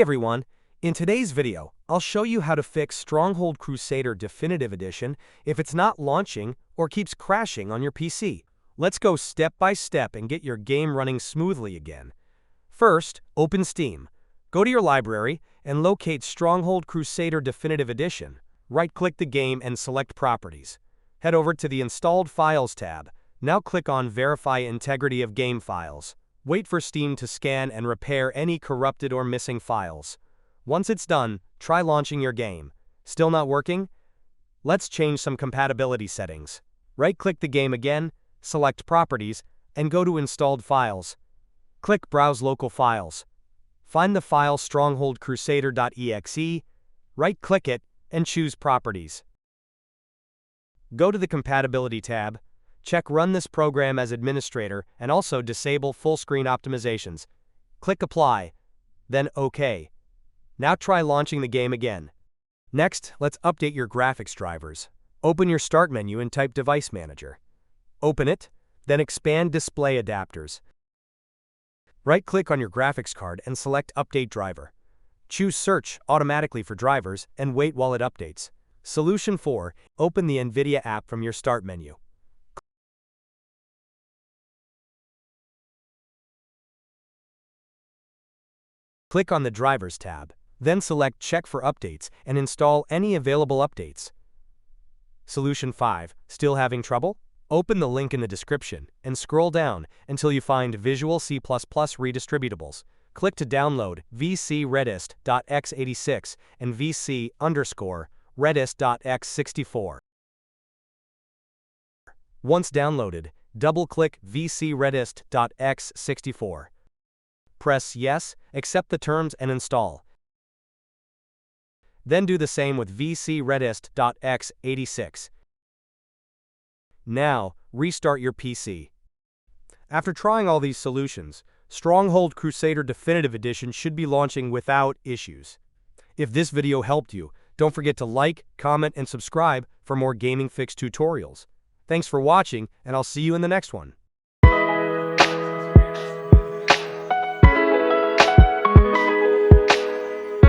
Hey everyone, in today's video, I'll show you how to fix Stronghold Crusader Definitive Edition if it's not launching or keeps crashing on your PC. Let's go step by step and get your game running smoothly again. First, open Steam. Go to your library and locate Stronghold Crusader Definitive Edition. Right-click the game and select Properties. Head over to the Installed Files tab. Now click on Verify Integrity of Game Files. Wait for Steam to scan and repair any corrupted or missing files. Once it's done, try launching your game. Still not working? Let's change some compatibility settings. Right-click the game again, select Properties, and go to Installed Files. Click Browse Local Files. Find the file strongholdcrusader.exe, right-click it, and choose Properties. Go to the Compatibility tab. Check Run this program as administrator and also disable full-screen optimizations. Click Apply, then OK. Now try launching the game again. Next, let's update your graphics drivers. Open your Start menu and type Device Manager. Open it, then expand Display Adapters. Right-click on your graphics card and select Update Driver. Choose Search automatically for drivers and wait while it updates. Solution 4. Open the NVIDIA app from your Start menu. Click on the Drivers tab, then select Check for Updates and install any available updates. Solution 5. Still having trouble? Open the link in the description and scroll down until you find Visual C++ Redistributables. Click to download vcredist.x86 and vc_redist.x64. Once downloaded, double-click vcredist.x64. Press Yes, accept the terms and install. Then do the same with vcredist.x86. Now, restart your PC. After trying all these solutions, Stronghold Crusader Definitive Edition should be launching without issues. If this video helped you, don't forget to like, comment, and subscribe for more gaming fix tutorials. Thanks for watching, and I'll see you in the next one.